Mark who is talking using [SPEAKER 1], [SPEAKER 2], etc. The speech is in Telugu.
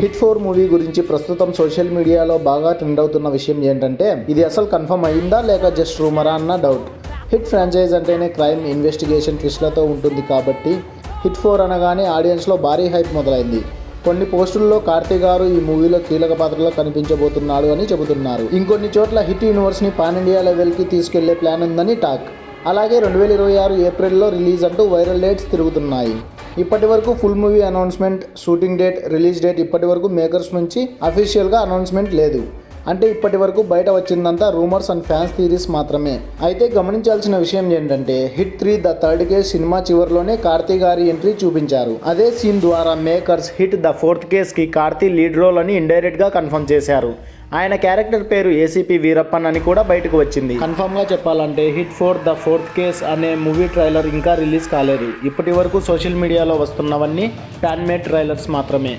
[SPEAKER 1] హిట్ 4 మూవీ గురించి ప్రస్తుతం సోషల్ మీడియాలో బాగా ట్రెండ్ అవుతున్న విషయం ఏంటంటే ఇది అసలు కన్ఫర్మ్ అయిందా లేక జస్ట్ రూమరా అన్న డౌట్. హిట్ ఫ్రాంచైజ్ అంటేనే క్రైమ్, ఇన్వెస్టిగేషన్, ట్విస్ట్లతో ఉంటుంది కాబట్టి హిట్ 4 అనగానే ఆడియన్స్లో భారీ హైప్ మొదలైంది. కొన్ని పోస్టుల్లో కార్తీ గారు ఈ మూవీలో కీలక పాత్రలో కనిపించబోతున్నాడు అని చెబుతున్నారు. ఇంకొన్ని చోట్ల హిట్ యూనివర్స్ని పాన్ ఇండియా లెవెల్కి తీసుకెళ్లే ప్లాన్ ఉందని టాక్. అలాగే 2026 ఏప్రిల్లో రిలీజ్ అంటూ వైరల్ డేట్స్ తిరుగుతున్నాయి. ఇప్పటి వరకు full movie announcement, shooting date, release date ఇప్పటి వరకు మేకర్స్ నుంచి అఫీషియల్గా అనౌన్స్మెంట్ లేదు. అంటే ఇప్పటి వరకు బయట వచ్చిందంతా రూమర్స్ అండ్ ఫ్యాన్స్ థియరీస్ మాత్రమే. అయితే గమనించాల్సిన విషయం ఏంటంటే hit 3 the third case cinema చివరిలోనే కార్తీ గారి ఎంట్రీ చూపించారు. అదే సీన్ ద్వారా మేకర్స్ హిట్ ద ఫోర్త్ కేస్కి కార్తీ లీడ్ రోల్ అని ఇండైరెక్ట్గా కన్ఫర్మ్ చేశారు. ఆయన క్యారెక్టర్ పేరు ఏసీపీ వీరప్పన్ అని కూడా బయటకు వచ్చింది. కన్ఫర్మ్గా చెప్పాలంటే హిట్ 4 ద ఫోర్త్ కేస్ అనే మూవీ ట్రైలర్ ఇంకా రిలీజ్ కాలేదు. ఇప్పటి వరకు సోషల్ మీడియాలో వస్తున్నవన్నీ ఫ్యాన్ మేడ్ ట్రైలర్స్ మాత్రమే.